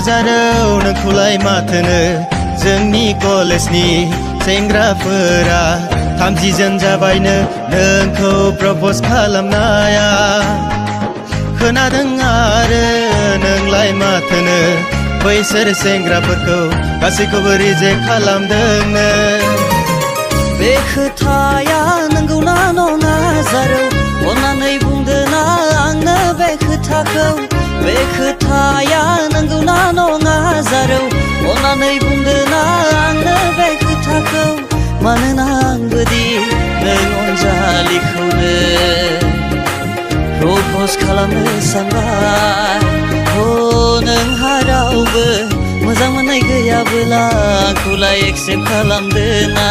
जारौ नोंखौलाय माथोनो जोंनि कलेजनि सेंग्राफोरा 30 जन जाबायनो नोंखौ प्रप'ज खालामनाया खोनादों आरो नोंलाय माथोनो बैसोर सेंग्राफोरखौ गासैखौबो रिजेक्ट खालामदोंनो बे खोथाया नंगौना नङा जारौ अन्नानै बुंदोना आंनो बे खोथाखौ बे खोथाया नंगौना नङा जारौ अन्नानै बुंदोना आंनो बे खोथाखौ मानोना आंबोदि नों अनजालिखौनो प्रप'ज खालामनो सानबाय नोंहा रावबो मोजां मोननाय गैयाबोला आंखौलाय एक्सेप्ट खालामदोना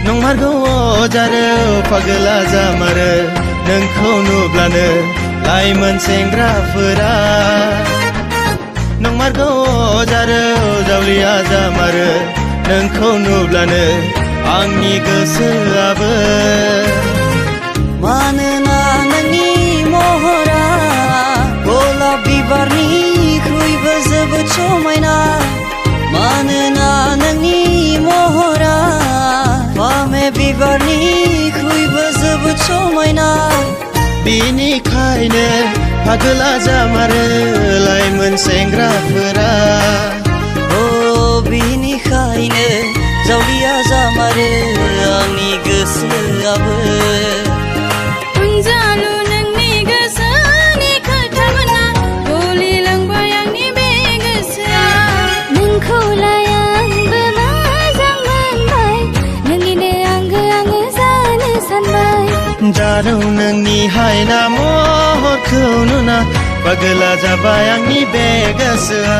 नंमारगौ जारौ पागला जामारो नोंखौ नुब्लानो लाइमोन सेंग्राफोरा नंमारगौ जारौ जावलिया जामारो नोंखौ नुब्लानो आंनि गोसोआबो मानोना नोंनि महरा गलाप बिबारनिख्रुइबो जोबोद समायना मानोना नोंनि महरा फामे बिबारनिख्रुइबो जोबोद समायना बिनिखायनो पागला जामारो लाइमोन सेंग्राफोरा बिनिखायनो जावलिया जामारो आंनि गोसोआबो अनजालु नोंनि गोसोनि खोथामोना गलिलांबाय आंनि बे गोसोआ नोंखौलाय आंबो मोजां मोनबाय नोंनिनो आंगो आङो जानो सानबाय जारौ नोंनि हायना महरखौ नुना पागला जाबाय आंनि बे गोसोआ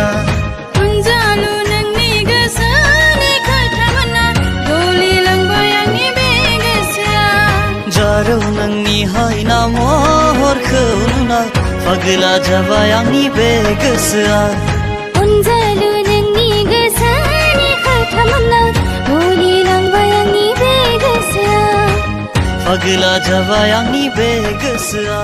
अनजालु नोंनि गोसोनि खोथामोना गलिलांबाय आंनि बे गोसोआ जारौ नोंनि हायना महरखौ नुना पागला जाबाय आंनि बे गोसोआ अनजालु नोंनि गोसोनि खोथामोना गलिलांबाय आंनि बे गोसोआ पागला जाबाय आंनि बे गोसोआ